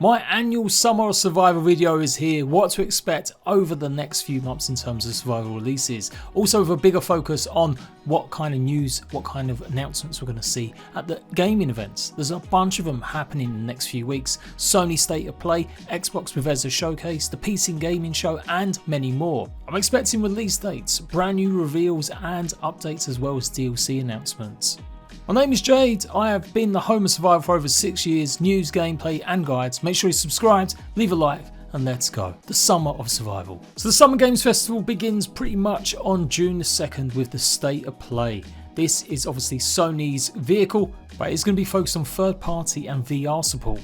My annual Summer of Survival video is here, what to expect over the next few months in terms of survival releases. Also with a bigger focus on what kind of news, what kind of announcements we're going to see at the gaming events. There's a bunch of them happening in the next few weeks. Sony State of Play, Xbox Bethesda Showcase, the PC Gaming Show and many more. I'm expecting release dates, brand new reveals and updates as well as DLC announcements. My name is Jade, I have been the home of Survival for over 6 years, news, gameplay and guides. Make sure you're subscribed, leave a like and let's go. The Summer of Survival. So the Summer Games Festival begins pretty much on June the 2nd with the State of Play. This is obviously Sony's vehicle, but it's going to be focused on third party and VR support.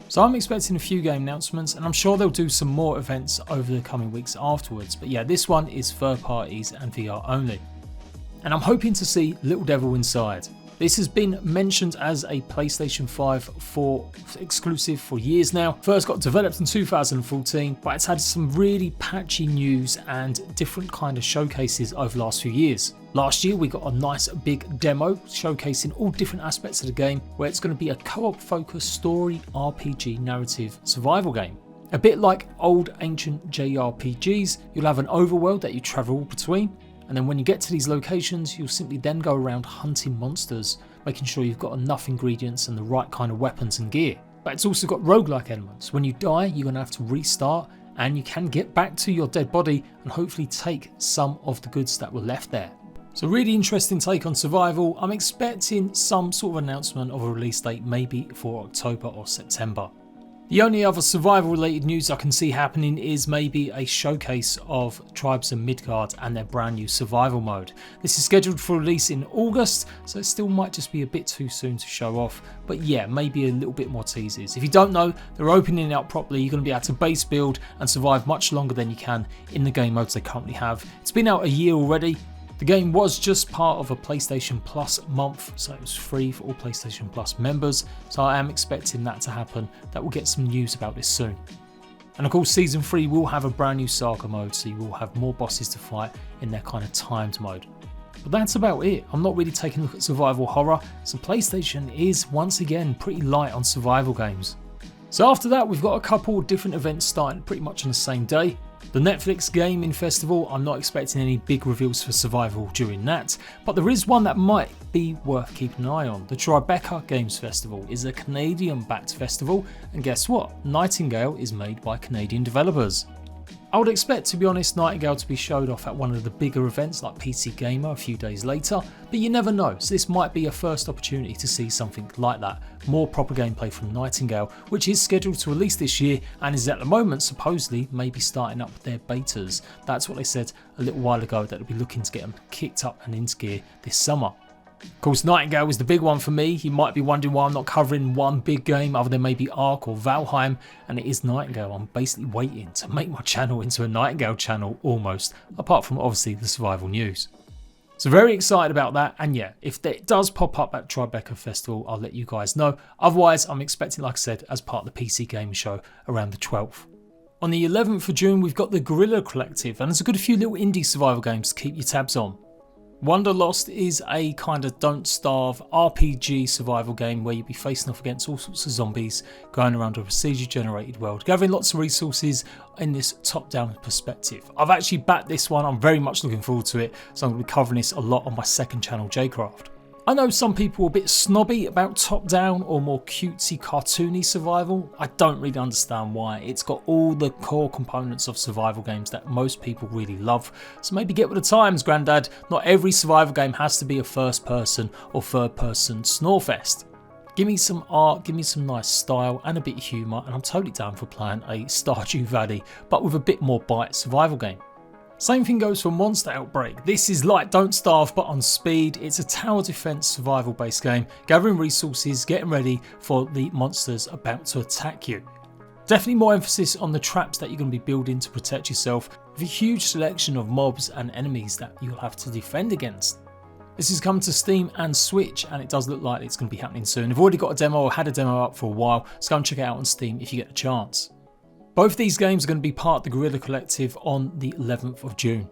So I'm expecting a few game announcements and I'm sure they'll do some more events over the coming weeks afterwards. But yeah, this one is third parties and VR only. And I'm hoping to see Little Devil Inside. This has been mentioned as a PlayStation 5 exclusive for years now. First got developed in 2014, but it's had some really patchy news and different kind of showcases over the last few years. Last year we got a nice big demo showcasing all different aspects of the game, where it's going to be a co-op focused story RPG narrative survival game. A bit like old ancient JRPGs, you'll have an overworld that you travel between. And then when you get to these locations, you'll simply then go around hunting monsters, making sure you've got enough ingredients and the right kind of weapons and gear. But it's also got roguelike elements. When you die, you're going to have to restart and you can get back to your dead body and hopefully take some of the goods that were left there. So really interesting take on survival. I'm expecting some sort of announcement of a release date maybe for October or September. The only other survival related news I can see happening is maybe a showcase of Tribes of Midgard and their brand new survival mode. This is scheduled for release in August, so it still might just be a bit too soon to show off. But yeah, maybe a little bit more teasers. If you don't know, they're opening it up properly. You're going to be able to base build and survive much longer than you can in the game modes they currently have. It's been out a year already. The game was just part of a PlayStation Plus month, so it was free for all PlayStation Plus members, so I am expecting that to happen. That will get some news about this soon. And of course Season 3 will have a brand new saga mode, so you will have more bosses to fight in their kind of timed mode. But that's about it. I'm not really taking a look at survival horror, so PlayStation is once again pretty light on survival games. So after that we've got a couple of different events starting pretty much on the same day. The Netflix Gaming Festival, I'm not expecting any big reveals for survival during that, but there is one that might be worth keeping an eye on. The Tribecca Games Festival is a Canadian backed festival, and guess what? Nightingale is made by Canadian developers. I would expect, to be honest, Nightingale to be showed off at one of the bigger events like PC Gamer a few days later, but you never know, so this might be a first opportunity to see something like that. More proper gameplay from Nightingale, which is scheduled to release this year and is at the moment supposedly maybe starting up their betas. That's what they said a little while ago, that they'll be looking to get them kicked up and into gear this summer. Of course, Nightingale was the big one for me. You might be wondering why I'm not covering one big game other than maybe Ark or Valheim, and it is Nightingale. I'm basically waiting to make my channel into a Nightingale channel almost, apart from obviously the survival news. So very excited about that, and yeah, if it does pop up at Tribecca Festival, I'll let you guys know. Otherwise, I'm expecting, like I said, as part of the PC Gaming Show around the 12th. On the 11th of June, we've got the Guerilla Collective, and there's a good few little indie survival games to keep your tabs on. Wanderlost is a kind of don't starve RPG survival game where you'll be facing off against all sorts of zombies, going around a procedure generated world, gathering lots of resources in this top down perspective. I've actually backed this one, I'm very much looking forward to it, so I'm going to be covering this a lot on my second channel, JCraft. I know some people are a bit snobby about top down or more cutesy cartoony survival. I don't really understand why. It's got all the core components of survival games that most people really love. So maybe get with the times, Grandad. Not every survival game has to be a first person or third person snorefest. Give me some art, give me some nice style and a bit of humour, and I'm totally down for playing a Stardew Valley but with a bit more bite survival game. Same thing goes for Monster Outbreak. This is like Don't Starve but on speed. It's a tower defense survival based game, gathering resources, getting ready for the monsters about to attack you. Definitely more emphasis on the traps that you're going to be building to protect yourself, with a huge selection of mobs and enemies that you'll have to defend against. This is coming to Steam and Switch, and it does look like it's going to be happening soon. I've already got a demo, or had a demo up for a while, so go and check it out on Steam if you get a chance. Both these games are going to be part of the Guerilla Collective on the 11th of June.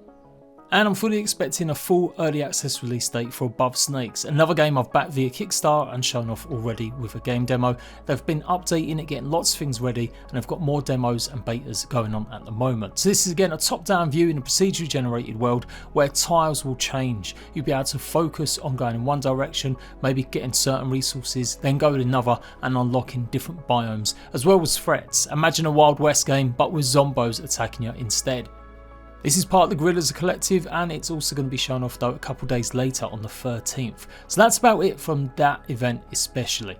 And I'm fully expecting a full early access release date for Above Snakes, another game I've backed via Kickstarter and shown off already with a game demo. They've been updating it, getting lots of things ready, and they've got more demos and betas going on at the moment. So this is again a top-down view in a procedurally generated world where tiles will change. You'll be able to focus on going in one direction, maybe getting certain resources, then go in another and unlocking different biomes, as well as threats. Imagine a Wild West game, but with zombos attacking you instead. This is part of the Guerilla as a collective, and it's also going to be shown off though a couple days later on the 13th. So that's about it from that event especially.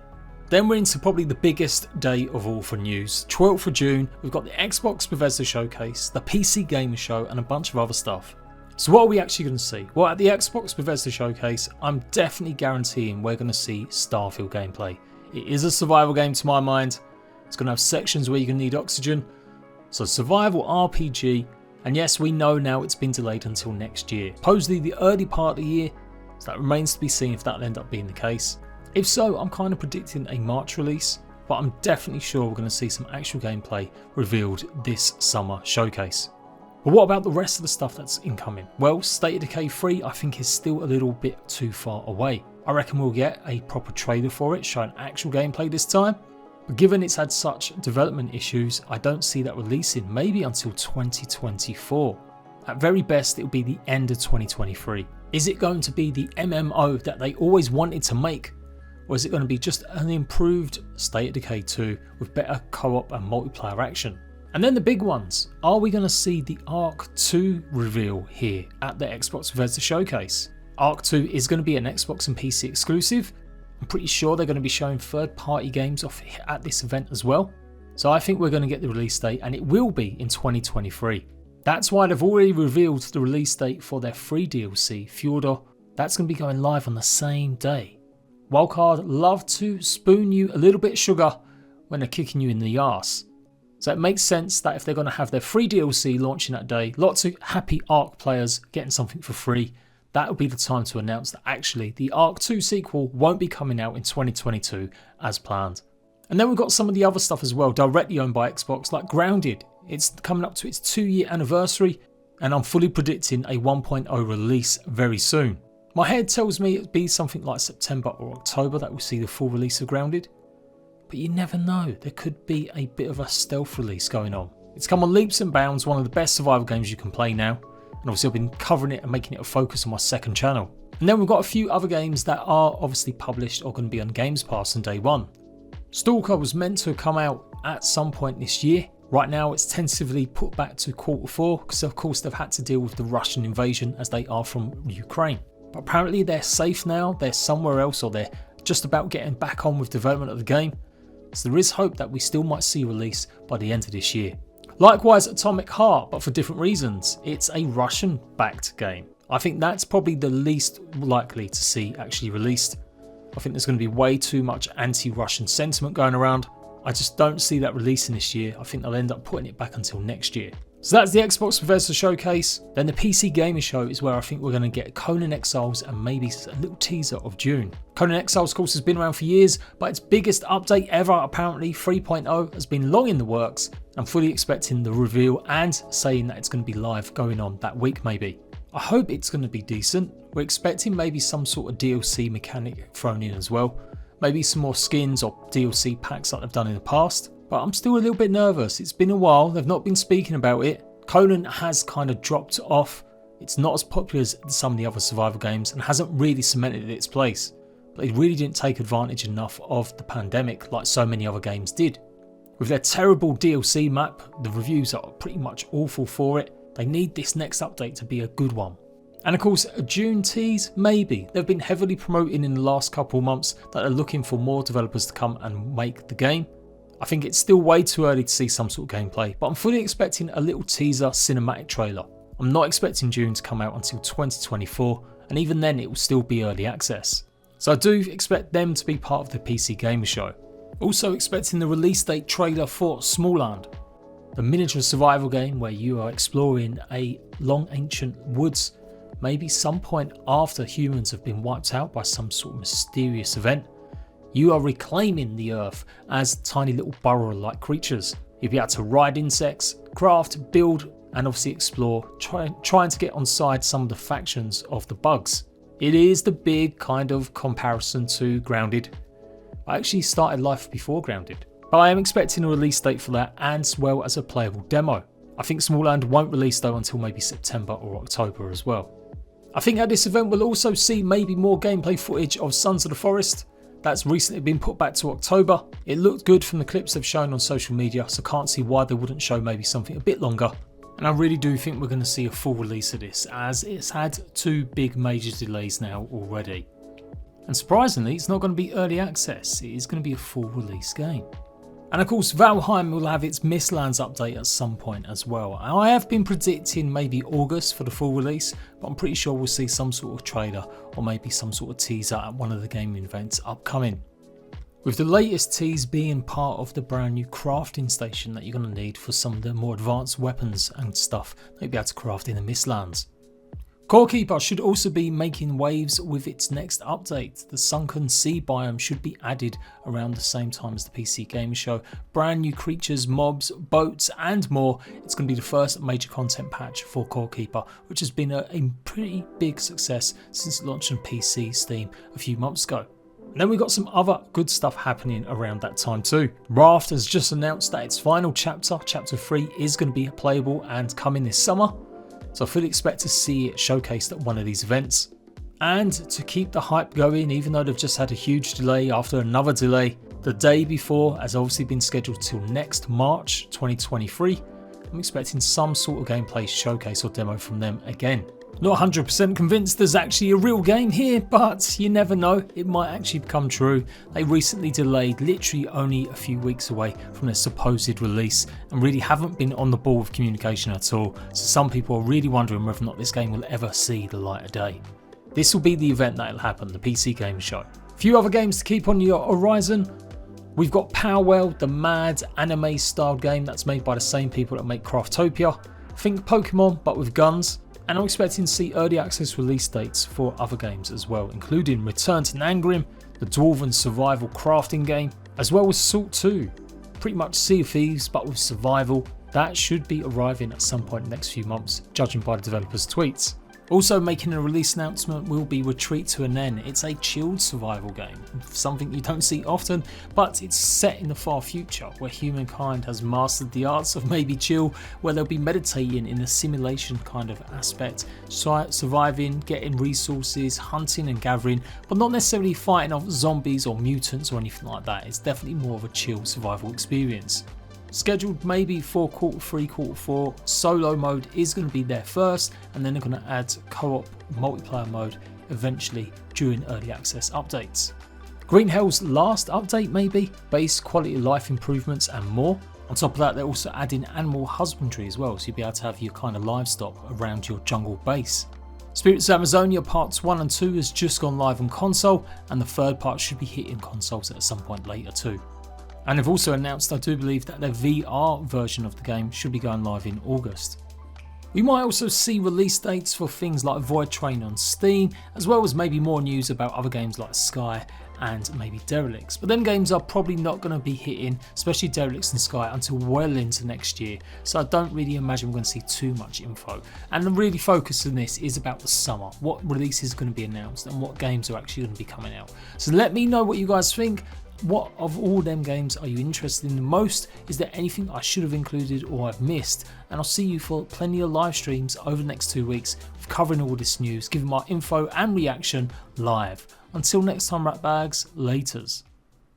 Then we're into probably the biggest day of all for news. 12th of June, we've got the Xbox Bethesda showcase, the PC Gamer show, and a bunch of other stuff. So what are we actually going to see? Well, at the Xbox Bethesda showcase, I'm definitely guaranteeing we're going to see Starfield gameplay. It is a survival game to my mind. It's going to have sections where you're going to need oxygen. So survival RPG. And yes, we know now it's been delayed until next year. Supposedly the early part of the year, so that remains to be seen if that'll end up being the case. If so, I'm kind of predicting a March release, but I'm definitely sure we're going to see some actual gameplay revealed this summer showcase. But what about the rest of the stuff that's incoming? Well, State of Decay 3 I think is still a little bit too far away. I reckon we'll get a proper trailer for it, showing actual gameplay this time. But given it's had such development issues, I don't see that releasing maybe until 2024. At very best, it'll be the end of 2023. Is it going to be the MMO that they always wanted to make? Or is it going to be just an improved State of Decay 2 with better co-op and multiplayer action? And then the big ones. Are we going to see the Ark 2 reveal here at the Xbox Bethesda showcase? Ark 2 is going to be an Xbox and PC exclusive. I'm pretty sure they're going to be showing third-party games off at this event as well. So I think we're going to get the release date, and it will be in 2023. That's why they've already revealed the release date for their free DLC, Fjordur. That's going to be going live on the same day. Wildcard love to spoon you a little bit of sugar when they're kicking you in the arse. So it makes sense that if they're going to have their free DLC launching that day, lots of happy Ark players getting something for free, that will be the time to announce that actually the Ark 2 sequel won't be coming out in 2022 as planned. And then we've got some of the other stuff as well, directly owned by Xbox, like Grounded. It's coming up to its 2-year anniversary, and I'm fully predicting a 1.0 release very soon. My head tells me it'd be something like September or October that we'll see the full release of Grounded. But you never know, there could be a bit of a stealth release going on. It's come on leaps and bounds, one of the best survival games you can play now. And obviously I've been covering it and making it a focus on my second channel. And then we've got a few other games that are obviously published or going to be on Games Pass on day one. Stalker was meant to come out at some point this year. Right now it's tentatively put back to Q4 because of course they've had to deal with the Russian invasion as they are from Ukraine. But apparently they're safe now, they're somewhere else, or they're just about getting back on with development of the game. So there is hope that we still might see release by the end of this year. Likewise, Atomic Heart, but for different reasons. It's a Russian-backed game. I think that's probably the least likely to see actually released. I think there's going to be way too much anti-Russian sentiment going around. I just don't see that releasing this year. I think they'll end up putting it back until next year. So that's the Xbox Bethesda showcase. Then the PC Gamer show is where I think we're going to get Conan Exiles and maybe a little teaser of Dune. Conan Exiles, of course, has been around for years, but its biggest update ever, apparently 3.0, has been long in the works. I'm fully expecting the reveal and saying that it's going to be live going on that week maybe. I hope it's going to be decent. We're expecting maybe some sort of DLC mechanic thrown in as well. Maybe some more skins or DLC packs like they've done in the past. But I'm still a little bit nervous. It's been a while, they've not been speaking about it. Conan has kind of dropped off. It's not as popular as some of the other survival games and hasn't really cemented its place. But they really didn't take advantage enough of the pandemic like so many other games did. With their terrible DLC map, the reviews are pretty much awful for it. They need this next update to be a good one. And of course, a Dune tease, maybe. They've been heavily promoting in the last couple of months that they're looking for more developers to come and make the game. I think it's still way too early to see some sort of gameplay, but I'm fully expecting a little teaser cinematic trailer. I'm not expecting Dune to come out until 2024, and even then it will still be early access. So I do expect them to be part of the PC Gamer show. Also expecting the release date trailer for Smalland, the miniature survival game where you are exploring a long ancient woods, maybe some point after humans have been wiped out by some sort of mysterious event. You are reclaiming the earth as tiny little burrower-like creatures. You'll be able to ride insects, craft, build and obviously explore, trying to get on side some of the factions of the bugs. It is the big kind of comparison to Grounded. I actually started life before Grounded, but I am expecting a release date for that as well as a playable demo. I think Smalland won't release though until maybe September or October as well. I think at this event we'll also see maybe more gameplay footage of Sons of the Forest. That's recently been put back to October. It looked good from the clips they've shown on social media, so can't see why they wouldn't show maybe something a bit longer. And I really do think we're going to see a full release of this, as it's had 2 big major delays now already. And surprisingly, it's not going to be early access, it is going to be a full release game. And of course Valheim will have its Mistlands update at some point as well. I have been predicting maybe August for the full release, but I'm pretty sure we'll see some sort of trailer or maybe some sort of teaser at one of the gaming events upcoming. With the latest tease being part of the brand new crafting station that you're going to need for some of the more advanced weapons and stuff that you'll be able to craft in the Mistlands. Corekeeper should also be making waves with its next update. The sunken sea biome should be added around the same time as the PC Game Show. Brand new creatures, mobs, boats and more. It's going to be the first major content patch for Corekeeper, which has been a pretty big success since it launched on PC Steam a few months ago. And then we got some other good stuff happening around that time too. Raft has just announced that its final chapter, chapter 3, is going to be playable and coming this summer. So I fully expect to see it showcased at one of these events. And to keep the hype going, even though they've just had a huge delay after another delay, the day before has obviously been scheduled till next March 2023. I'm expecting some sort of gameplay showcase or demo from them again. Not 100% convinced there's actually a real game here, but you never know, it might actually become true. They recently delayed, literally only a few weeks away from their supposed release, and really haven't been on the ball with communication at all, so some people are really wondering whether or not this game will ever see the light of day. This will be the event that will happen, the PC Game Show. A few other games to keep on your horizon. We've got Palworld, the mad anime styled game that's made by the same people that make Craftopia. Think Pokemon but with guns. And I'm expecting to see early access release dates for other games as well, including Return to Nangrim, the Dwarven survival crafting game, as well as Salt 2. Pretty much Sea of Thieves but with survival. That should be arriving at some point in the next few months, judging by the developers' tweets. Also making a release announcement will be Retreat to Enen. It's a chilled survival game, something you don't see often, but it's set in the far future where humankind has mastered the arts of maybe chill, where they'll be meditating in a simulation kind of aspect, surviving, getting resources, hunting and gathering, but not necessarily fighting off zombies or mutants or anything like that. It's definitely more of a chill survival experience. Scheduled maybe for Q3, Q4, solo mode is going to be there first, and then they're going to add co-op multiplayer mode eventually during early access updates. Green Hell's last update maybe, base quality of life improvements and more. On top of that, they're also adding animal husbandry as well, so you'll be able to have your kind of livestock around your jungle base. Spirits of Amazonia Parts 1 and 2 has just gone live on console, and the third part should be hitting consoles at some point later too. And they've also announced, I do believe, that their VR version of the game should be going live in August. We might also see release dates for things like Void Train on Steam, as well as maybe more news about other games like Sky and maybe Derelicts. But them games are probably not going to be hitting, especially Derelicts and Sky, until well into next year. So I don't really imagine we're going to see too much info. And the really focus on this is about the summer. What release is going to be announced and what games are actually going to be coming out. So let me know what you guys think. What of all them games are you interested in the most? Is there anything I should have included or I've missed? And I'll see you for plenty of live streams over the next 2 weeks covering all this news, giving my info and reaction live. Until next time, Ratbags, laters.